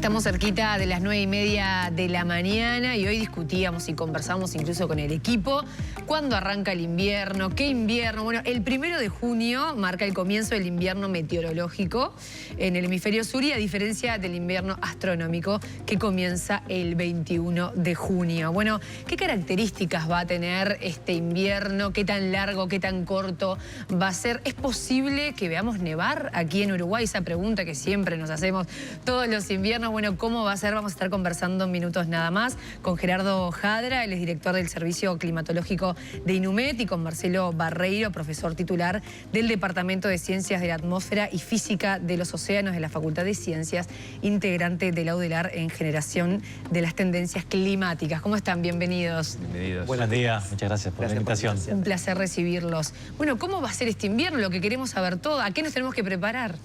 Estamos cerquita de las 9:30 de la mañana y hoy discutíamos y conversamos incluso con el equipo cuándo arranca el invierno, qué invierno. Bueno, el 1 de junio marca el comienzo del invierno meteorológico en el hemisferio sur y a diferencia del invierno astronómico que comienza el 21 de junio. Bueno, ¿qué características va a tener este invierno? ¿Qué tan largo, qué tan corto va a ser? ¿Es posible que veamos nevar aquí en Uruguay? Esa pregunta que siempre nos hacemos todos los inviernos. Bueno, ¿cómo va a ser? Vamos a estar conversando en minutos nada más con Gerardo Jadra, él es director del Servicio Climatológico de INUMED, y con Marcelo Barreiro, profesor titular del Departamento de Ciencias de la Atmósfera y Física de los Océanos de la Facultad de Ciencias, integrante de la UDELAR en generación de las tendencias climáticas. ¿Cómo están? Bienvenidos. Bienvenidos. Buenos días, muchas gracias por la invitación. Un placer recibirlos. Bueno, ¿cómo va a ser este invierno? Lo que queremos saber todo. ¿A qué nos tenemos que preparar?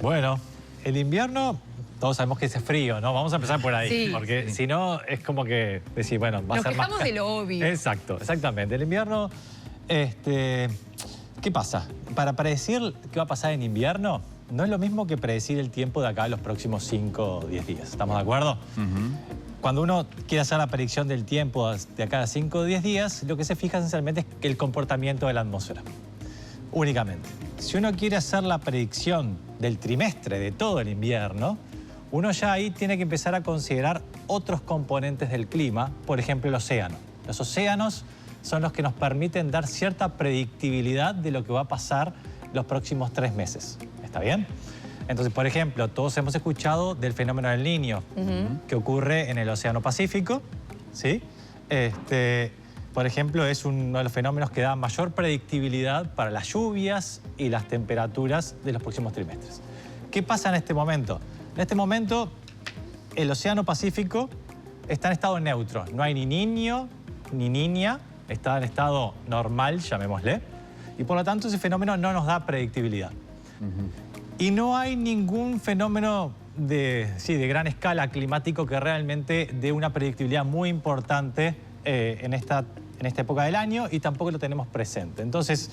Bueno, el invierno, todos sabemos que es frío, ¿no? Vamos a empezar por ahí, sí, porque si no es como que decir, bueno, va a ser más... Nos quejamos de lo obvio. Exacto, exactamente. El invierno, ¿qué pasa? Para predecir qué va a pasar en invierno, no es lo mismo que predecir el tiempo de acá en los próximos 5 o 10 días. ¿Estamos de acuerdo? Cuando uno quiere hacer la predicción del tiempo de acá a 5 o 10 días, lo que se fija esencialmente es el comportamiento de la atmósfera. Únicamente. Si uno quiere hacer la predicción del trimestre de todo el invierno, uno ya ahí tiene que empezar a considerar otros componentes del clima, por ejemplo el océano. Los océanos son los que nos permiten dar cierta predictibilidad de lo que va a pasar los próximos 3 meses. ¿Está bien? Entonces, por ejemplo, todos hemos escuchado del fenómeno del Niño, que ocurre en el Océano Pacífico, ¿sí? Por ejemplo, es uno de los fenómenos que da mayor predictibilidad para las lluvias y las temperaturas de los próximos trimestres. ¿Qué pasa en este momento? En este momento, el Océano Pacífico está en estado neutro. No hay ni niño ni niña, está en estado normal, llamémosle. Y por lo tanto, ese fenómeno no nos da predictibilidad. Y no hay ningún fenómeno de gran escala climático que realmente dé una predictibilidad muy importante en esta época del año, y tampoco lo tenemos presente. Entonces,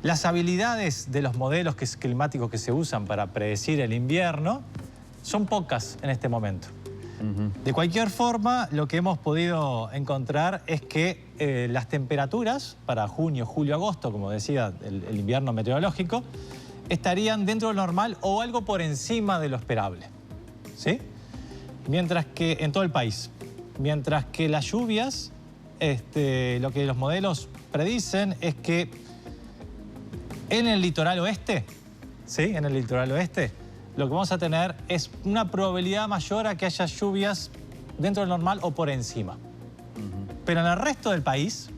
las habilidades de los modelos climáticos que se usan para predecir el invierno son pocas en este momento. De cualquier forma, lo que hemos podido encontrar es que las temperaturas para junio, julio, agosto, como decía el invierno meteorológico, estarían dentro de lo normal o algo por encima de lo esperable, ¿sí? Mientras que en todo el país, mientras que las lluvias, lo que los modelos predicen es que en el litoral oeste, ¿sí? En el litoral oeste, lo que vamos a tener es una probabilidad mayor a que haya lluvias dentro del normal o por encima. Pero en el resto del país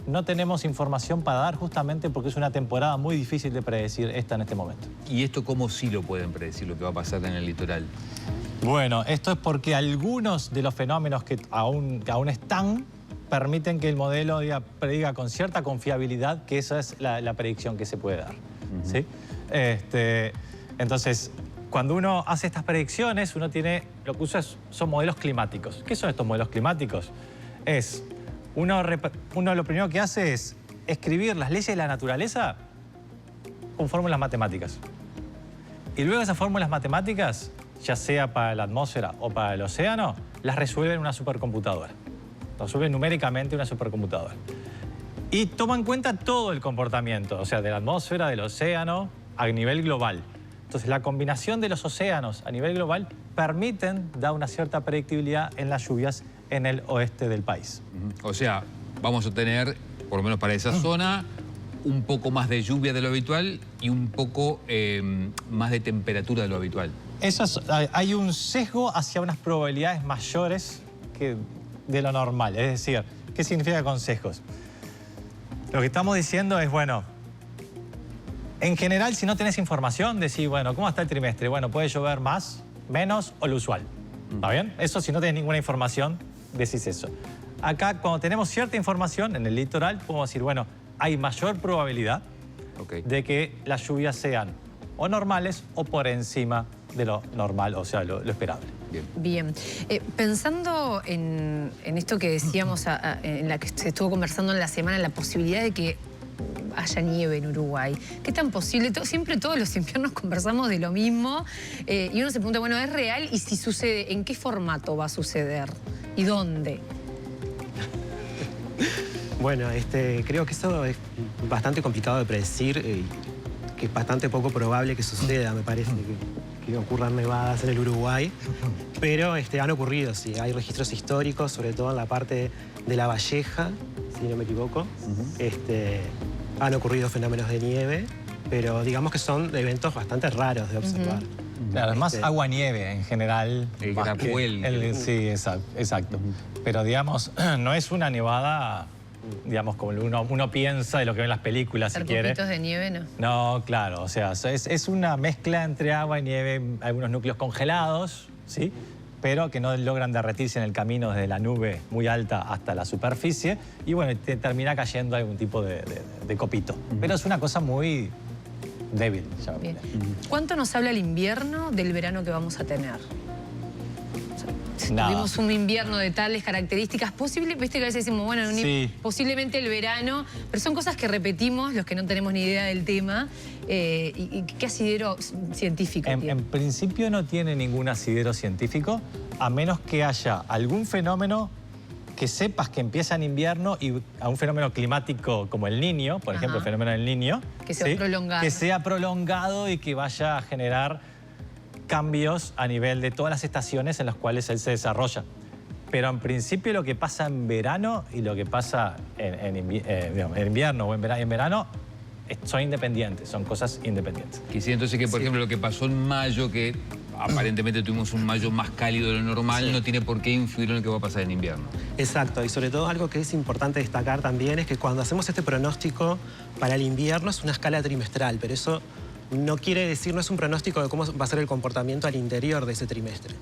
no tenemos información para dar, justamente porque es una temporada muy difícil de predecir en este momento. ¿Y esto cómo sí lo pueden predecir, lo que va a pasar en el litoral? Bueno, esto es porque algunos de los fenómenos que aún están permiten que el modelo prediga con cierta confiabilidad que esa es la predicción que se puede dar, ¿sí? Entonces, cuando uno hace estas predicciones, uno lo que usa son modelos climáticos. ¿Qué son estos modelos climáticos? Uno lo primero que hace es escribir las leyes de la naturaleza con fórmulas matemáticas. Y luego esas fórmulas matemáticas, ya sea para la atmósfera o para el océano, las resuelve en una supercomputadora. Las resuelve numéricamente una supercomputadora. Y toma en cuenta todo el comportamiento, o sea, de la atmósfera, del océano, a nivel global. Entonces, la combinación de los océanos a nivel global permiten dar una cierta predictibilidad en las lluvias en el oeste del país. O sea, vamos a tener, por lo menos para esa zona, un poco más de lluvia de lo habitual y un poco más de temperatura de lo habitual. Hay un sesgo hacia unas probabilidades mayores que de lo normal. Es decir, ¿qué significa con sesgos? Lo que estamos diciendo es, bueno, en general, si no tenés información, decís, bueno, ¿cómo está el trimestre? Bueno, puede llover más, menos o lo usual. ¿Está bien? Eso, si no tenés ninguna información, decís eso. Acá, cuando tenemos cierta información en el litoral, podemos decir, bueno, hay mayor probabilidad de que las lluvias sean o normales o por encima de lo normal, o sea, lo esperable. Bien. Pensando en esto que decíamos, en la que se estuvo conversando en la semana, la posibilidad de que haya nieve en Uruguay. ¿Qué tan posible? Siempre todos los inviernos conversamos de lo mismo y uno se pregunta, bueno, ¿es real? Y si sucede, ¿en qué formato va a suceder? ¿Y dónde? Bueno, creo que eso es bastante complicado de predecir, que es bastante poco probable que suceda, me parece, que ocurran nevadas en el Uruguay. Pero han ocurrido, sí, hay registros históricos, sobre todo en la parte de La Valleja, si no me equivoco. Han ocurrido fenómenos de nieve, pero digamos que son eventos bastante raros de observar. Claro, es más agua-nieve en general. El más grapuel. Sí, exacto. Pero digamos, no es una nevada, digamos, como uno piensa de lo que ve en las películas, si quiere. ¿Poquitos de nieve, no? No, claro, o sea, es una mezcla entre agua y nieve, algunos núcleos congelados, ¿sí? Pero que no logran derretirse en el camino desde la nube muy alta hasta la superficie y bueno, te termina cayendo algún tipo de copito. Pero es una cosa muy débil. Bien. ¿Cuánto nos habla el invierno del verano que vamos a tener? Nada. Tuvimos un invierno de tales características, viste que a veces decimos, bueno, sí, posiblemente el verano, pero son cosas que repetimos los que no tenemos ni idea del tema. ¿Y qué asidero científico tiene? En principio no tiene ningún asidero científico, a menos que haya algún fenómeno que sepas que empieza en invierno y a un fenómeno climático como el Niño, por ejemplo, el fenómeno del Niño. Que se va a prolongar. Que sea prolongado y que vaya a generar cambios a nivel de todas las estaciones en las cuales él se desarrolla. Pero en principio lo que pasa en verano y lo que pasa en invierno o en verano son independientes, son cosas independientes. Quisiera entonces que, por ejemplo, lo que pasó en mayo, que aparentemente tuvimos un mayo más cálido de lo normal, no tiene por qué influir en lo que va a pasar en invierno. Exacto, y sobre todo algo que es importante destacar también es que cuando hacemos este pronóstico para el invierno es una escala trimestral, pero eso no quiere decir, no es un pronóstico de cómo va a ser el comportamiento al interior de ese trimestre.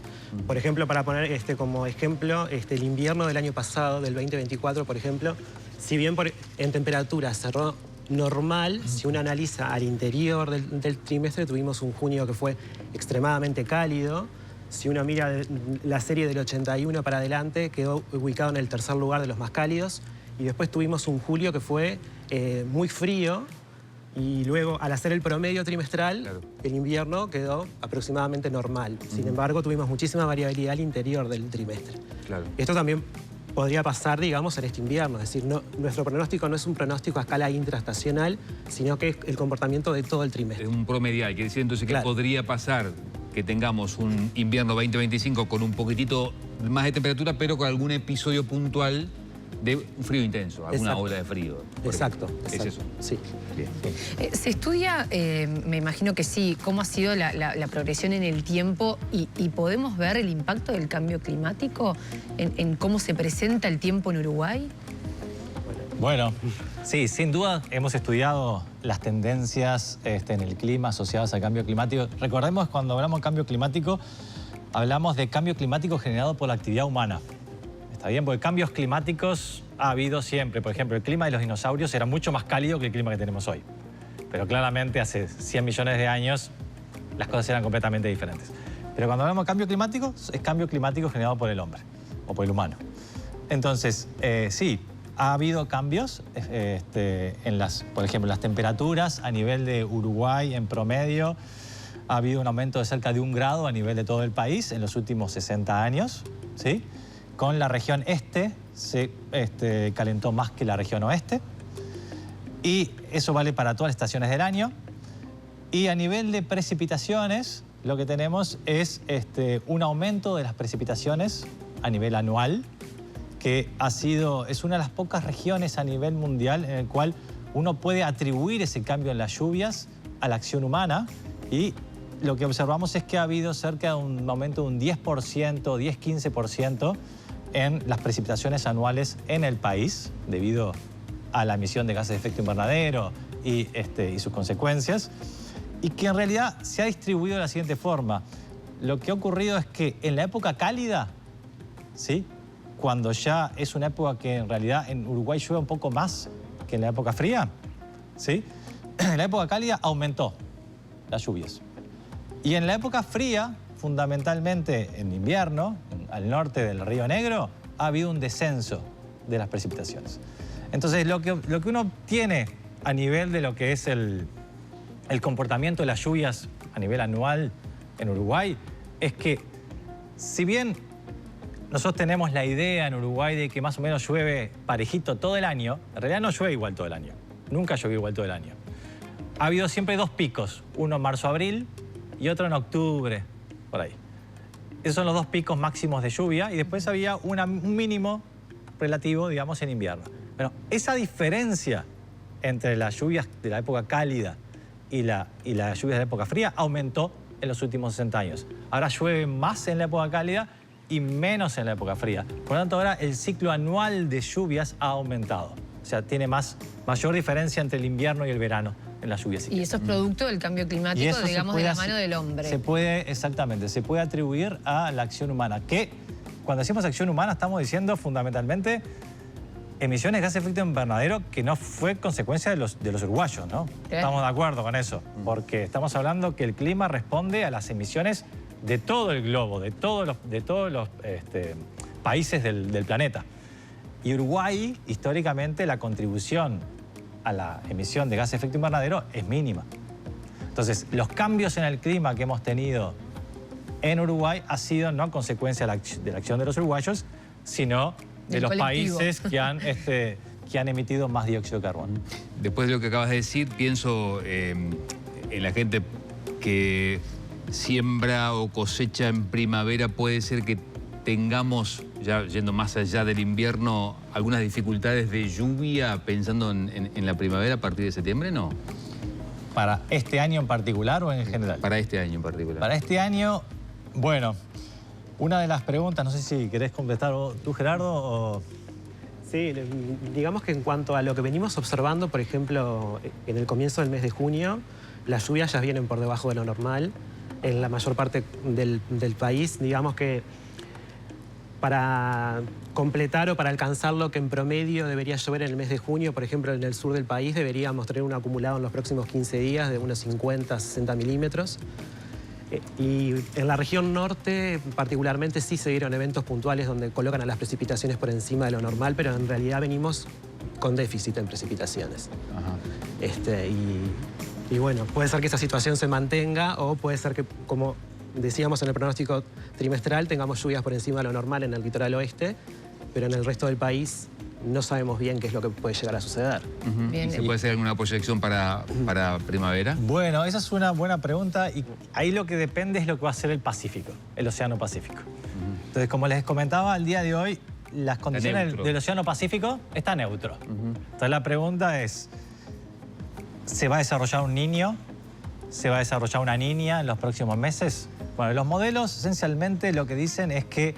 Por ejemplo, para poner como ejemplo, el invierno del año pasado, del 2024, por ejemplo, si bien en temperatura cerró normal, si uno analiza al interior del trimestre, tuvimos un junio que fue extremadamente cálido. Si uno mira la serie del 81 para adelante, quedó ubicado en el tercer lugar de los más cálidos. Y después tuvimos un julio que fue muy frío. Y luego, al hacer el promedio trimestral, el invierno quedó aproximadamente normal. Sin embargo, tuvimos muchísima variabilidad al interior del trimestre. Esto también podría pasar, digamos, en este invierno. Es decir, nuestro pronóstico no es un pronóstico a escala intraestacional, sino que es el comportamiento de todo el trimestre. Es un promedial. Quiere decir entonces que podría pasar que tengamos un invierno 2025 con un poquitito más de temperatura, pero con algún episodio puntual de un frío intenso, alguna ola de frío. Exacto. ¿Es eso? Sí. Bien. Se estudia, me imagino que sí, cómo ha sido la progresión en el tiempo y podemos ver el impacto del cambio climático en cómo se presenta el tiempo en Uruguay. Bueno, sí, sin duda hemos estudiado las tendencias en el clima asociadas al cambio climático. Recordemos, cuando hablamos de cambio climático, hablamos de cambio climático generado por la actividad humana. Está bien, porque cambios climáticos ha habido siempre. Por ejemplo, el clima de los dinosaurios era mucho más cálido que el clima que tenemos hoy. Pero claramente hace 100 millones de años las cosas eran completamente diferentes. Pero cuando hablamos de cambio climático, es cambio climático generado por el hombre o por el humano. Entonces, sí, ha habido cambios por ejemplo, las temperaturas a nivel de Uruguay en promedio. Ha habido un aumento de cerca de 1 grado a nivel de todo el país en los últimos 60 años, ¿sí? Con la región este se calentó más que la región oeste y eso vale para todas las estaciones del año. Y a nivel de precipitaciones, lo que tenemos es un aumento de las precipitaciones a nivel anual, que es una de las pocas regiones a nivel mundial en el cual uno puede atribuir ese cambio en las lluvias a la acción humana y lo que observamos es que ha habido cerca de un aumento de un 10%, 10-15% en las precipitaciones anuales en el país debido a la emisión de gases de efecto invernadero y sus consecuencias, y que en realidad se ha distribuido de la siguiente forma. Lo que ha ocurrido es que en la época cálida, ¿sí?, cuando ya es una época que en realidad en Uruguay llueve un poco más que en la época fría, ¿sí?, en la época cálida aumentó las lluvias. Y en la época fría, fundamentalmente en invierno, al norte del Río Negro, ha habido un descenso de las precipitaciones. Entonces, lo que uno tiene a nivel de lo que es el comportamiento de las lluvias a nivel anual en Uruguay es que, si bien nosotros tenemos la idea en Uruguay de que más o menos llueve parejito todo el año, en realidad no llueve igual todo el año. Nunca llovió igual todo el año. Ha habido siempre dos picos, uno en marzo-abril y otro en octubre, por ahí. Esos son los dos picos máximos de lluvia y después había un mínimo relativo, digamos, en invierno. Pero esa diferencia entre las lluvias de la época cálida y las lluvias de la época fría aumentó en los últimos 60 años. Ahora llueve más en la época cálida y menos en la época fría. Por lo tanto, ahora el ciclo anual de lluvias ha aumentado. O sea, tiene mayor diferencia entre el invierno y el verano en las lluvias. Y eso es producto del cambio climático, digamos, de la mano del hombre. Exactamente, se puede atribuir a la acción humana. Que cuando decimos acción humana estamos diciendo fundamentalmente emisiones de gases de efecto invernadero que no fue consecuencia de los uruguayos, ¿no? Estamos de acuerdo con eso, porque estamos hablando que el clima responde a las emisiones de todo el globo, de todos los países del planeta. Y Uruguay, históricamente, la contribución a la emisión de gases de efecto invernadero es mínima. Entonces, los cambios en el clima que hemos tenido en Uruguay ha sido no consecuencia de la acción de los uruguayos, sino de los países que han emitido más dióxido de carbono. Después de lo que acabas de decir, pienso en la gente que siembra o cosecha en primavera. Puede ser que tengamos, ya yendo más allá del invierno, algunas dificultades de lluvia pensando en la primavera a partir de septiembre, ¿no? ¿Para este año en particular o en general? Para este año en particular. Para este año, bueno, una de las preguntas, no sé si querés contestar tú, Gerardo, o... Sí, digamos que en cuanto a lo que venimos observando, por ejemplo, en el comienzo del mes de junio, las lluvias ya vienen por debajo de lo normal. En la mayor parte del país, digamos que para completar o para alcanzar lo que en promedio debería llover en el mes de junio, por ejemplo, en el sur del país deberíamos tener un acumulado en los próximos 15 días de unos 50, 60 milímetros. Y en la región norte, particularmente, sí se dieron eventos puntuales donde colocan a las precipitaciones por encima de lo normal, pero en realidad venimos con déficit en precipitaciones. Ajá. Y bueno, puede ser que esa situación se mantenga o puede ser que, como decíamos en el pronóstico trimestral, tengamos lluvias por encima de lo normal en el litoral oeste, pero en el resto del país no sabemos bien qué es lo que puede llegar a suceder. Bien. ¿Se puede hacer alguna proyección para primavera? Bueno, esa es una buena pregunta y ahí lo que depende es lo que va a ser el Pacífico, el Océano Pacífico. Entonces, como les comentaba, al día de hoy, las condiciones del Océano Pacífico están neutro. Entonces, la pregunta es, ¿se va a desarrollar un niño? ¿Se va a desarrollar una niña en los próximos meses? Bueno, los modelos esencialmente lo que dicen es que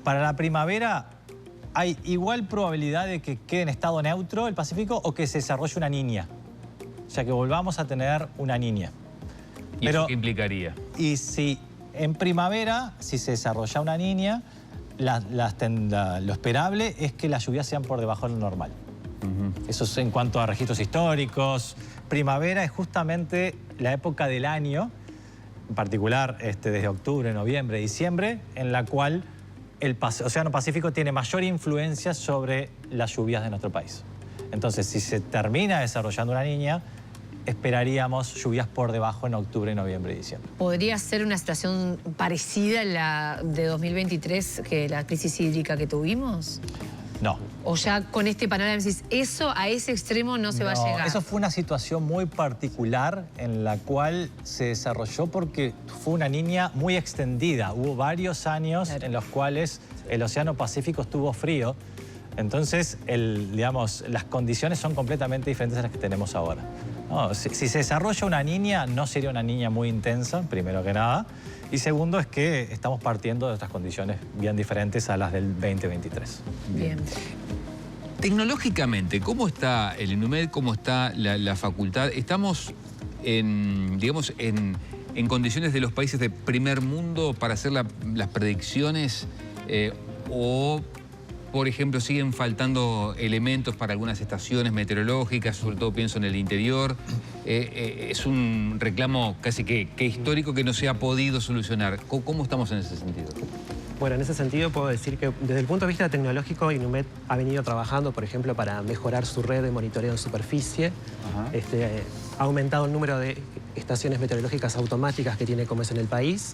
para la primavera hay igual probabilidad de que quede en estado neutro el Pacífico o que se desarrolle una niña. O sea, que volvamos a tener una niña. ¿Y eso qué implicaría? Y si en primavera, si se desarrolla una niña, lo esperable es que las lluvias sean por debajo de lo normal. Eso es en cuanto a registros históricos. Primavera es justamente la época del año, en particular desde octubre, noviembre, diciembre, en la cual el Océano Pacífico tiene mayor influencia sobre las lluvias de nuestro país. Entonces, si se termina desarrollando una niña, esperaríamos lluvias por debajo en octubre, noviembre y diciembre. ¿Podría ser una situación parecida a la de 2023, que la crisis hídrica que tuvimos? No. O ya con este panorama decís, eso a ese extremo no se va a llegar. Eso fue una situación muy particular en la cual se desarrolló porque fue una niña muy extendida. Hubo varios años en los cuales el Océano Pacífico estuvo frío. Entonces, las condiciones son completamente diferentes a las que tenemos ahora. No, si se desarrolla una niña, no sería una niña muy intensa, primero que nada. Y segundo es que estamos partiendo de estas condiciones bien diferentes a las del 2023. Bien. Tecnológicamente, ¿cómo está el INUMED? ¿Cómo está la facultad? ¿Estamos en condiciones de los países de primer mundo para hacer las predicciones? ¿O, por ejemplo, siguen faltando elementos para algunas estaciones meteorológicas? Sobre todo pienso en el interior. Es un reclamo casi que histórico que no se ha podido solucionar. ¿Cómo estamos en ese sentido? Bueno, en ese sentido puedo decir que desde el punto de vista tecnológico, Inumet ha venido trabajando, por ejemplo, para mejorar su red de monitoreo en superficie. Ha aumentado el número de estaciones meteorológicas automáticas que tiene Comes en el país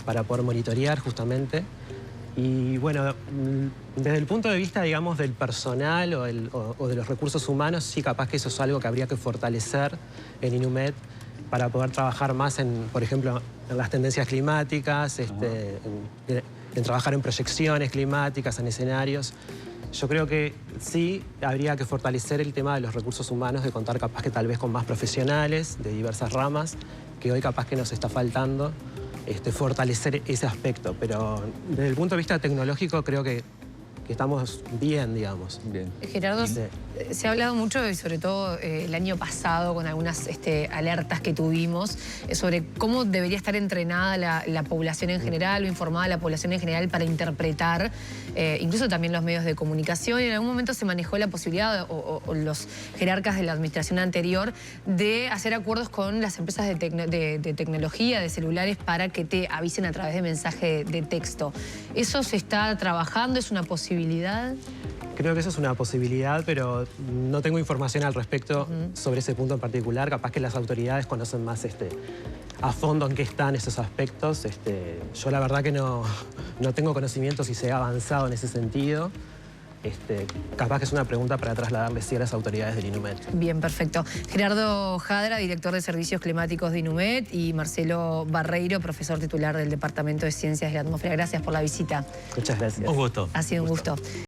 para poder monitorear justamente. Y bueno, desde el punto de vista, digamos, del personal o de los recursos humanos, sí, capaz que eso es algo que habría que fortalecer en Inumet para poder trabajar más en, por ejemplo, en las tendencias climáticas, en trabajar en proyecciones climáticas, en escenarios. Yo creo que sí habría que fortalecer el tema de los recursos humanos, de contar capaz que tal vez con más profesionales de diversas ramas, que hoy capaz que nos está faltando fortalecer ese aspecto. Pero desde el punto de vista tecnológico creo que estamos bien, digamos. Bien. Gerardo, se ha hablado mucho, y sobre todo el año pasado, con algunas alertas que tuvimos, sobre cómo debería estar entrenada la población en general o informada la población en general para interpretar, incluso también los medios de comunicación. En algún momento se manejó la posibilidad, o los jerarcas de la administración anterior, de hacer acuerdos con las empresas de tecnología, de celulares, para que te avisen a través de mensaje de texto. ¿Eso se está trabajando? ¿Es una posibilidad? Creo que eso es una posibilidad, pero no tengo información al respecto sobre ese punto en particular. Capaz que las autoridades conocen más a fondo en qué están esos aspectos. Yo la verdad que no tengo conocimiento si se ha avanzado en ese sentido. Capaz que es una pregunta para trasladarle sí a las autoridades del Inumet. Bien, perfecto. Gerardo Jadra, director de Servicios Climáticos de Inumet, y Marcelo Barreiro, profesor titular del Departamento de Ciencias de la Atmósfera. Gracias por la visita. Muchas gracias. Un gusto. Ha sido un gusto.